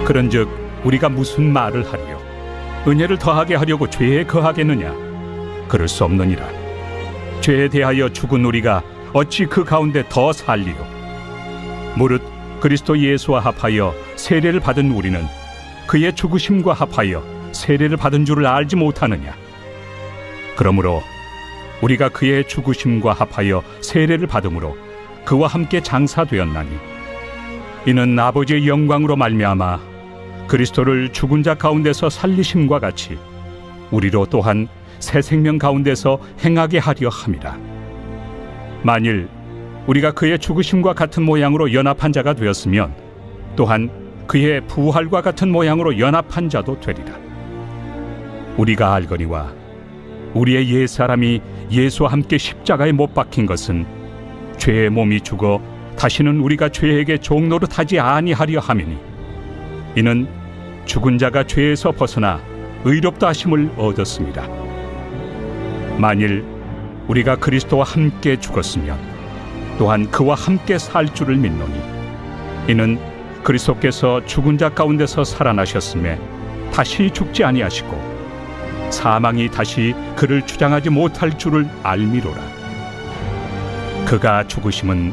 그런즉 우리가 무슨 말을 하리요? 은혜를 더하게 하려고 죄에 거하겠느냐? 그럴 수 없느니라. 죄에 대하여 죽은 우리가 어찌 그 가운데 더 살리요? 무릇 그리스도 예수와 합하여 세례를 받은 우리는 그의 죽으심과 합하여 세례를 받은 줄을 알지 못하느냐? 그러므로 우리가 그의 죽으심과 합하여 세례를 받음으로 그와 함께 장사되었나니, 이는 아버지의 영광으로 말미암아 그리스도를 죽은 자 가운데서 살리심과 같이 우리로 또한 새 생명 가운데서 행하게 하려 함이라. 만일 우리가 그의 죽으심과 같은 모양으로 연합한 자가 되었으면 또한 그의 부활과 같은 모양으로 연합한 자도 되리라. 우리가 알거니와 우리의 옛사람이 예수와 함께 십자가에 못 박힌 것은 죄의 몸이 죽어 다시는 우리가 죄에게 종노릇하지 아니하려 함이니, 이는 죽은 자가 죄에서 벗어나 의롭다 하심을 얻었습니다. 만일 우리가 그리스도와 함께 죽었으면 또한 그와 함께 살 줄을 믿노니, 이는 그리스도께서 죽은 자 가운데서 살아나셨음에 다시 죽지 아니하시고 사망이 다시 그를 주장하지 못할 줄을 알미로라. 그가 죽으심은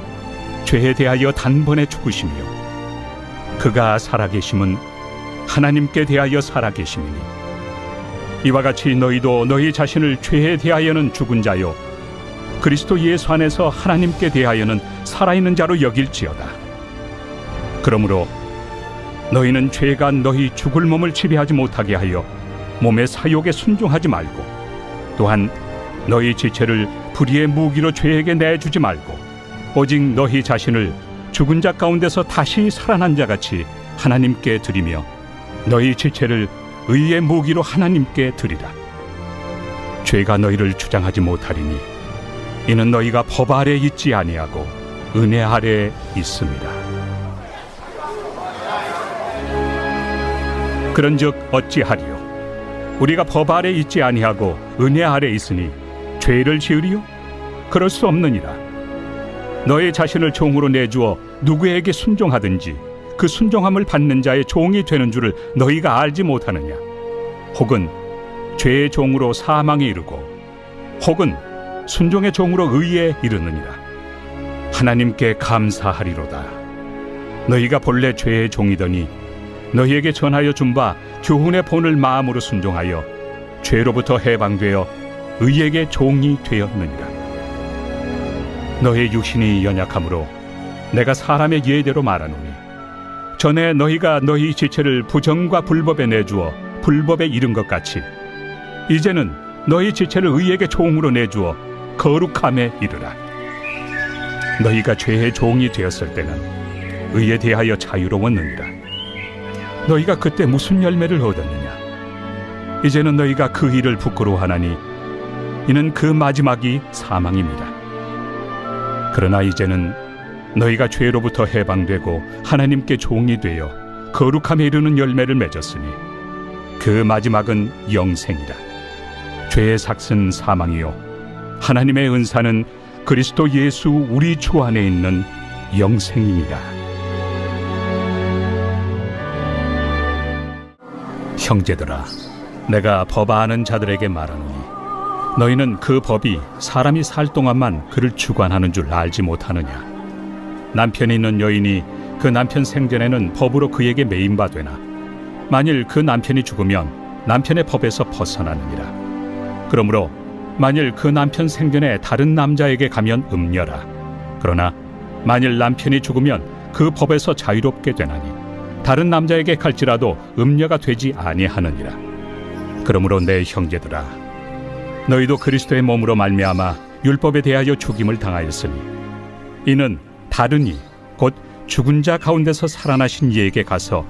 죄에 대하여 단번에 죽으시며 그가 살아계심은 하나님께 대하여 살아계심이니, 이와 같이 너희도 너희 자신을 죄에 대하여는 죽은 자요 그리스도 예수 안에서 하나님께 대하여는 살아있는 자로 여길지어다. 그러므로 너희는 죄가 너희 죽을 몸을 지배하지 못하게 하여 몸의 사욕에 순종하지 말고, 또한 너희 지체를 불의의 무기로 죄에게 내주지 말고, 오직 너희 자신을 죽은 자 가운데서 다시 살아난 자같이 하나님께 드리며 너희 지체를 의의 무기로 하나님께 드리라. 죄가 너희를 주장하지 못하리니, 이는 너희가 법 아래 있지 아니하고 은혜 아래 있습니다. 그런즉 어찌하리요? 우리가 법 아래 있지 아니하고 은혜 아래 있으니 죄를 지으리요? 그럴 수 없느니라. 너희 자신을 종으로 내주어 누구에게 순종하든지 그 순종함을 받는 자의 종이 되는 줄을 너희가 알지 못하느냐? 혹은 죄의 종으로 사망에 이르고 혹은 순종의 종으로 의에 이르느니라. 하나님께 감사하리로다. 너희가 본래 죄의 종이더니 너희에게 전하여 준 바 교훈의 본을 마음으로 순종하여 죄로부터 해방되어 의에게 종이 되었느니라. 너희 육신이 연약함으로 내가 사람의 예대로 말하노니, 전에 너희가 너희 지체를 부정과 불법에 내주어 불법에 이른 것 같이 이제는 너희 지체를 의에게 종으로 내주어 거룩함에 이르라. 너희가 죄의 종이 되었을 때는 의에 대하여 자유로웠느니라. 너희가 그때 무슨 열매를 얻었느냐? 이제는 너희가 그 일을 부끄러워하나니 이는 그 마지막이 사망입니다. 그러나 이제는 너희가 죄로부터 해방되고 하나님께 종이 되어 거룩함에 이르는 열매를 맺었으니 그 마지막은 영생이라. 죄의 삭은 사망이요 하나님의 은사는 그리스도 예수 우리 주 안에 있는 영생이니라. 형제들아, 내가 법 아는 자들에게 말하노니, 너희는 그 법이 사람이 살 동안만 그를 주관하는 줄 알지 못하느냐? 남편이 있는 여인이 그 남편 생전에는 법으로 그에게 매인바 되나, 만일 그 남편이 죽으면 남편의 법에서 벗어나느니라. 그러므로 만일 그 남편 생전에 다른 남자에게 가면 음녀라. 그러나 만일 남편이 죽으면 그 법에서 자유롭게 되나니 다른 남자에게 갈지라도 음녀가 되지 아니하느니라. 그러므로 내 형제들아, 너희도 그리스도의 몸으로 말미암아 율법에 대하여 죽임을 당하였으니 이는 다른 이 곧 죽은 자 가운데서 살아나신 이에게 가서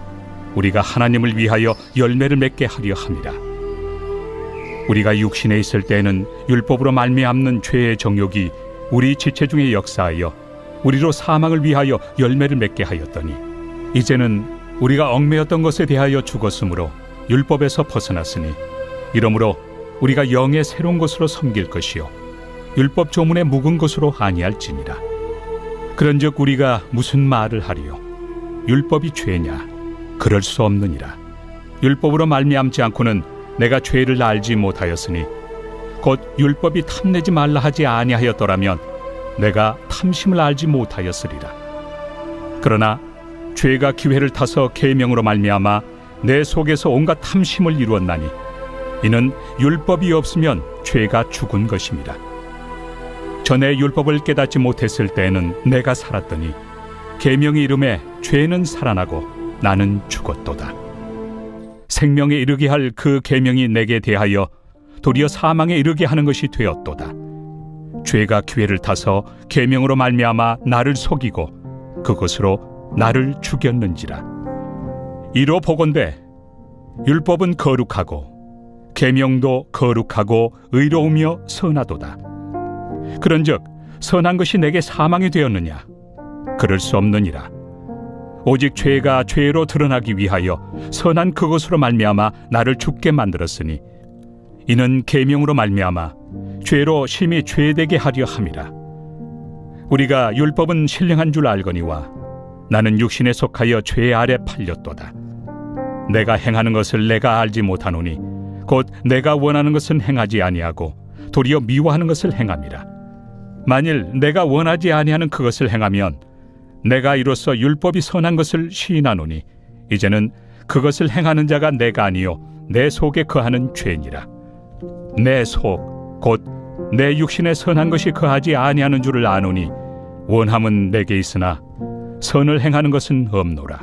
우리가 하나님을 위하여 열매를 맺게 하려 함이라. 우리가 육신에 있을 때에는 율법으로 말미암는 죄의 정욕이 우리 지체 중에 역사하여 우리로 사망을 위하여 열매를 맺게 하였더니, 이제는 우리가 얽매였던 것에 대하여 죽었으므로 율법에서 벗어났으니 이러므로 우리가 영의 새로운 것으로 섬길 것이요 율법 조문의 묵은 것으로 아니할지니라. 그런즉 우리가 무슨 말을 하리요? 율법이 죄냐? 그럴 수 없느니라. 율법으로 말미암지 않고는 내가 죄를 알지 못하였으니 곧 율법이 탐내지 말라 하지 아니하였더라면 내가 탐심을 알지 못하였으리라. 그러나 죄가 기회를 타서 계명으로 말미암아 내 속에서 온갖 탐심을 이루었나니 이는 율법이 없으면 죄가 죽은 것입니다. 전에 율법을 깨닫지 못했을 때에는 내가 살았더니 계명이 이름에 죄는 살아나고 나는 죽었도다. 생명에 이르게 할 그 계명이 내게 대하여 도리어 사망에 이르게 하는 것이 되었도다. 죄가 기회를 타서 계명으로 말미암아 나를 속이고 그것으로 나를 죽였는지라. 이로 보건대 율법은 거룩하고 계명도 거룩하고 의로우며 선하도다. 그런즉 선한 것이 내게 사망이 되었느냐? 그럴 수 없느니라. 오직 죄가 죄로 드러나기 위하여 선한 그것으로 말미암아 나를 죽게 만들었으니 이는 계명으로 말미암아 죄로 심히 죄되게 하려 함이라. 우리가 율법은 신령한 줄 알거니와 나는 육신에 속하여 죄 아래 팔렸도다. 내가 행하는 것을 내가 알지 못하노니 곧 내가 원하는 것은 행하지 아니하고 도리어 미워하는 것을 행함이라. 만일 내가 원하지 아니하는 그것을 행하면 내가 이로써 율법이 선한 것을 시인하노니 이제는 그것을 행하는 자가 내가 아니요 내 속에 거하는 죄니라. 내 속 곧 내 육신에 선한 것이 거하지 아니하는 줄을 아노니 원함은 내게 있으나 선을 행하는 것은 없노라.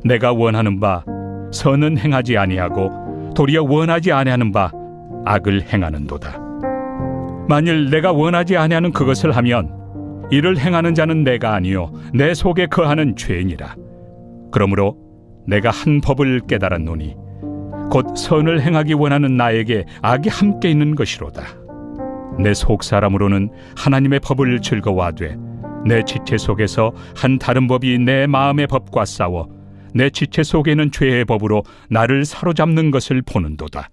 내가 원하는 바 선은 행하지 아니하고 도리어 원하지 아니하는 바 악을 행하는도다. 만일 내가 원하지 아니하는 그것을 하면 이를 행하는 자는 내가 아니요 내 속에 거하는 죄니라. 그러므로 내가 한 법을 깨달았노니 곧 선을 행하기 원하는 나에게 악이 함께 있는 것이로다. 내 속 사람으로는 하나님의 법을 즐거워하되 내 지체 속에서 한 다른 법이 내 마음의 법과 싸워 내 지체 속에는 죄의 법으로 나를 사로잡는 것을 보는도다.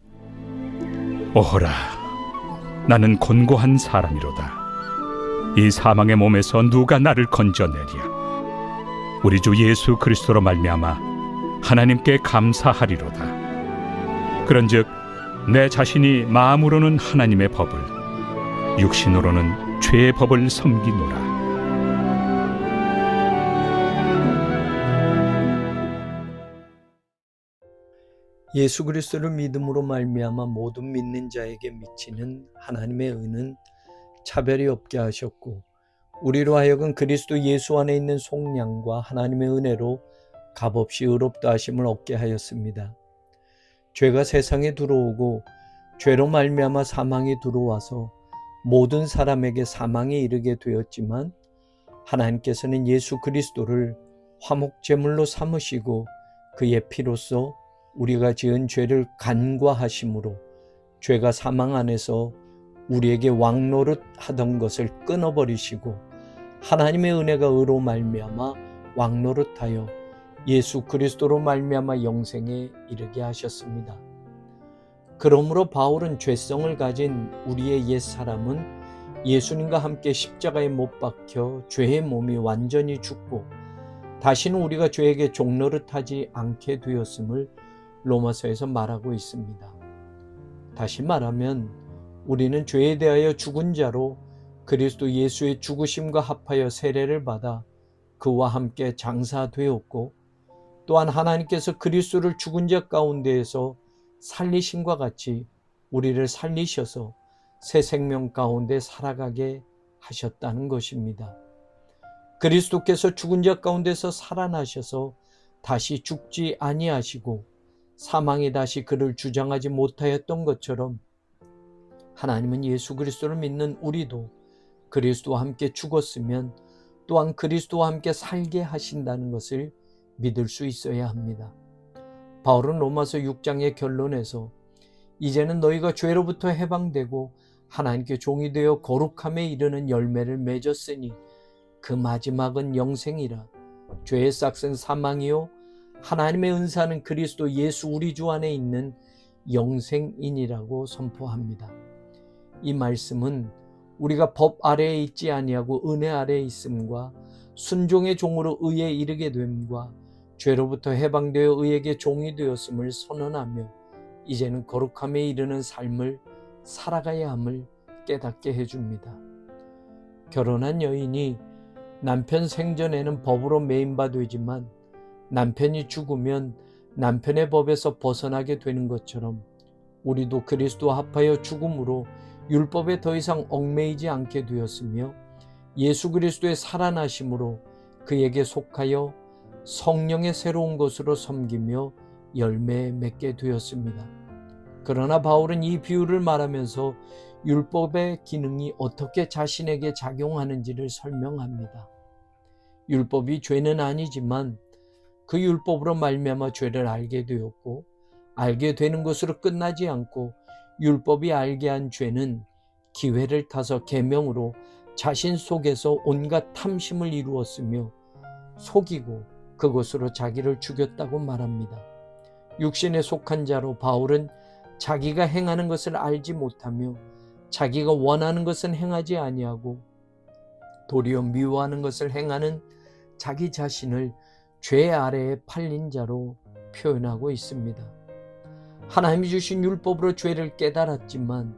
오호라, 나는 곤고한 사람이로다. 이 사망의 몸에서 누가 나를 건져내랴? 우리 주 예수 그리스도로 말미암아 하나님께 감사하리로다. 그런즉 내 자신이 마음으로는 하나님의 법을, 육신으로는 죄의 법을 섬기노라. 예수 그리스도를 믿음으로 말미암아 모든 믿는 자에게 미치는 하나님의 은은 차별이 없게 하셨고 우리로 하여금 그리스도 예수 안에 있는 속량과 하나님의 은혜로 값없이 의롭다 하심을 얻게 하였습니다. 죄가 세상에 들어오고 죄로 말미암아 사망이 들어와서 모든 사람에게 사망에 이르게 되었지만 하나님께서는 예수 그리스도를 화목제물로 삼으시고 그의 피로써 우리가 지은 죄를 간과하심으로 죄가 사망 안에서 우리에게 왕노릇 하던 것을 끊어버리시고 하나님의 은혜가 의로 말미암아 왕노릇하여 예수 그리스도로 말미암아 영생에 이르게 하셨습니다. 그러므로 바울은 죄성을 가진 우리의 옛사람은 예수님과 함께 십자가에 못 박혀 죄의 몸이 완전히 죽고 다시는 우리가 죄에게 종노릇하지 않게 되었음을 로마서에서 말하고 있습니다. 다시 말하면 우리는 죄에 대하여 죽은 자로 그리스도 예수의 죽으심과 합하여 세례를 받아 그와 함께 장사되었고 또한 하나님께서 그리스도를 죽은 자 가운데에서 살리심과 같이 우리를 살리셔서 새 생명 가운데 살아가게 하셨다는 것입니다. 그리스도께서 죽은 자 가운데서 살아나셔서 다시 죽지 아니하시고 사망이 다시 그를 주장하지 못하였던 것처럼 하나님은 예수 그리스도를 믿는 우리도 그리스도와 함께 죽었으면 또한 그리스도와 함께 살게 하신다는 것을 믿을 수 있어야 합니다. 바울은 로마서 6장의 결론에서 이제는 너희가 죄로부터 해방되고 하나님께 종이 되어 거룩함에 이르는 열매를 맺었으니 그 마지막은 영생이라. 죄의 싹은 사망이요 하나님의 은사는 그리스도 예수 우리 주 안에 있는 영생이니라고 선포합니다. 이 말씀은 우리가 법 아래에 있지 아니하고 은혜 아래에 있음과 순종의 종으로 의에 이르게 됨과 죄로부터 해방되어 의에게 종이 되었음을 선언하며 이제는 거룩함에 이르는 삶을 살아가야 함을 깨닫게 해줍니다. 결혼한 여인이 남편 생전에는 법으로 매인바 되지만 남편이 죽으면 남편의 법에서 벗어나게 되는 것처럼 우리도 그리스도와 합하여 죽음으로 율법에 더 이상 얽매이지 않게 되었으며 예수 그리스도의 살아나심으로 그에게 속하여 성령의 새로운 것으로 섬기며 열매 맺게 되었습니다. 그러나 바울은 이 비유를 말하면서 율법의 기능이 어떻게 자신에게 작용하는지를 설명합니다. 율법이 죄는 아니지만 그 율법으로 말미암아 죄를 알게 되었고 알게 되는 것으로 끝나지 않고 율법이 알게 한 죄는 기회를 타서 계명으로 자신 속에서 온갖 탐심을 이루었으며 속이고 그것으로 자기를 죽였다고 말합니다. 육신에 속한 자로 바울은 자기가 행하는 것을 알지 못하며 자기가 원하는 것은 행하지 아니하고 도리어 미워하는 것을 행하는 자기 자신을 죄 아래에 팔린 자로 표현하고 있습니다. 하나님이 주신 율법으로 죄를 깨달았지만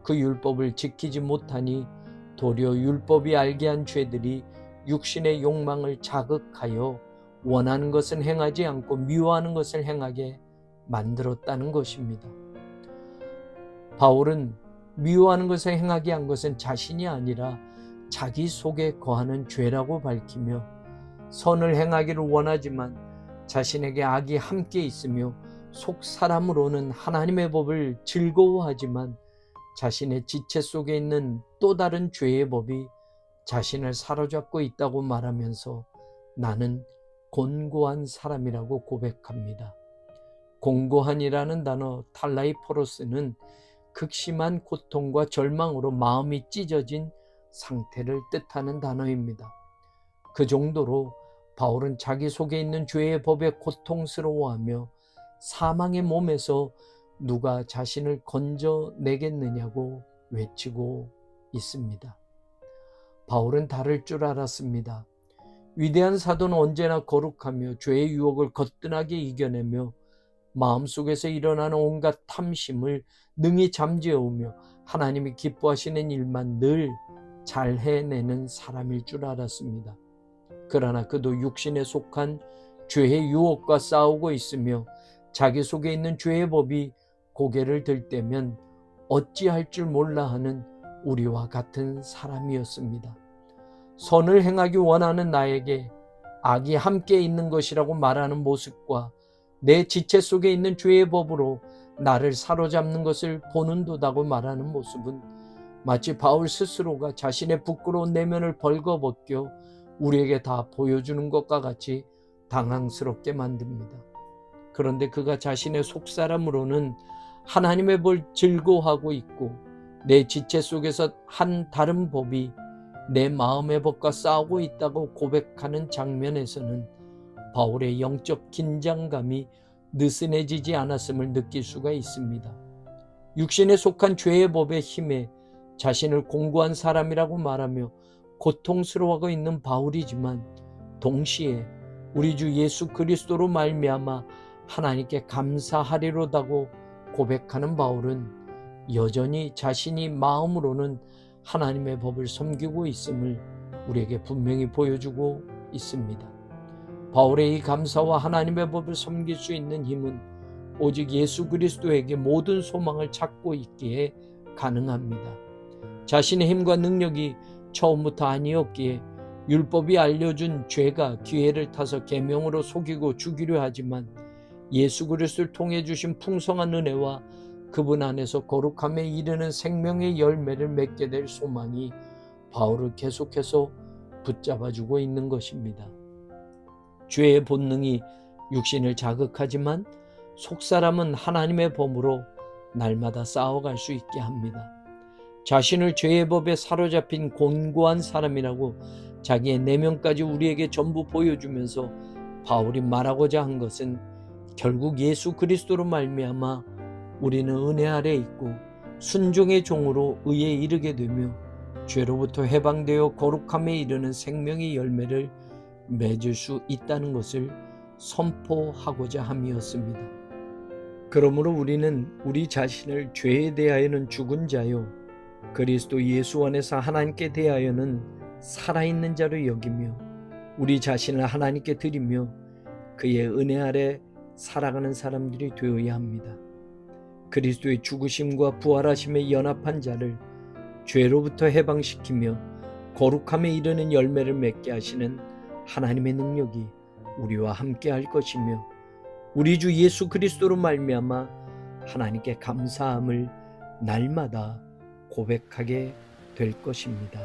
그 율법을 지키지 못하니 도리어 율법이 알게 한 죄들이 육신의 욕망을 자극하여 원하는 것은 행하지 않고 미워하는 것을 행하게 만들었다는 것입니다. 바울은 미워하는 것을 행하게 한 것은 자신이 아니라 자기 속에 거하는 죄라고 밝히며 선을 행하기를 원하지만 자신에게 악이 함께 있으며 속 사람으로는 하나님의 법을 즐거워하지만 자신의 지체 속에 있는 또 다른 죄의 법이 자신을 사로잡고 있다고 말하면서 나는 곤고한 사람이라고 고백합니다. 곤고한이라는 단어 탈라이포로스는 극심한 고통과 절망으로 마음이 찢어진 상태를 뜻하는 단어입니다. 그 정도로 바울은 자기 속에 있는 죄의 법에 고통스러워하며 사망의 몸에서 누가 자신을 건져내겠느냐고 외치고 있습니다. 바울은 다를 줄 알았습니다. 위대한 사도는 언제나 거룩하며 죄의 유혹을 거뜬하게 이겨내며 마음속에서 일어나는 온갖 탐심을 능히 잠재우며 하나님이 기뻐하시는 일만 늘 잘 해내는 사람일 줄 알았습니다. 그러나 그도 육신에 속한 죄의 유혹과 싸우고 있으며 자기 속에 있는 죄의 법이 고개를 들 때면 어찌할 줄 몰라 하는 우리와 같은 사람이었습니다. 선을 행하기 원하는 나에게 악이 함께 있는 것이라고 말하는 모습과 내 지체 속에 있는 죄의 법으로 나를 사로잡는 것을 보는도다고 말하는 모습은 마치 바울 스스로가 자신의 부끄러운 내면을 벌거벗겨 우리에게 다 보여주는 것과 같이 당황스럽게 만듭니다. 그런데 그가 자신의 속사람으로는 하나님의 법을 즐거워하고 있고 내 지체 속에서 한 다른 법이 내 마음의 법과 싸우고 있다고 고백하는 장면에서는 바울의 영적 긴장감이 느슨해지지 않았음을 느낄 수가 있습니다. 육신에 속한 죄의 법의 힘에 자신을 공고한 사람이라고 말하며 고통스러워하고 있는 바울이지만 동시에 우리 주 예수 그리스도로 말미암아 하나님께 감사하리로다고 고백하는 바울은 여전히 자신이 마음으로는 하나님의 법을 섬기고 있음을 우리에게 분명히 보여주고 있습니다. 바울의 이 감사와 하나님의 법을 섬길 수 있는 힘은 오직 예수 그리스도에게 모든 소망을 찾고 있기에 가능합니다. 자신의 힘과 능력이 처음부터 아니었기에 율법이 알려준 죄가 기회를 타서 계명으로 속이고 죽이려 하지만 예수 그리스도를 통해 주신 풍성한 은혜와 그분 안에서 거룩함에 이르는 생명의 열매를 맺게 될 소망이 바울을 계속해서 붙잡아주고 있는 것입니다. 죄의 본능이 육신을 자극하지만 속사람은 하나님의 법으로 날마다 싸워갈 수 있게 합니다. 자신을 죄의 법에 사로잡힌 곤고한 사람이라고 자기의 내면까지 우리에게 전부 보여주면서 바울이 말하고자 한 것은 결국 예수 그리스도로 말미암아 우리는 은혜 아래 있고 순종의 종으로 의에 이르게 되며 죄로부터 해방되어 거룩함에 이르는 생명의 열매를 맺을 수 있다는 것을 선포하고자 함이었습니다. 그러므로 우리는 우리 자신을 죄에 대하여는 죽은 자요 그리스도 예수 안에서 하나님께 대하여는 살아있는 자로 여기며 우리 자신을 하나님께 드리며 그의 은혜 아래 살아가는 사람들이 되어야 합니다. 그리스도의 죽으심과 부활하심에 연합한 자를 죄로부터 해방시키며 거룩함에 이르는 열매를 맺게 하시는 하나님의 능력이 우리와 함께 할 것이며 우리 주 예수 그리스도로 말미암아 하나님께 감사함을 날마다 고백하게 될 것입니다.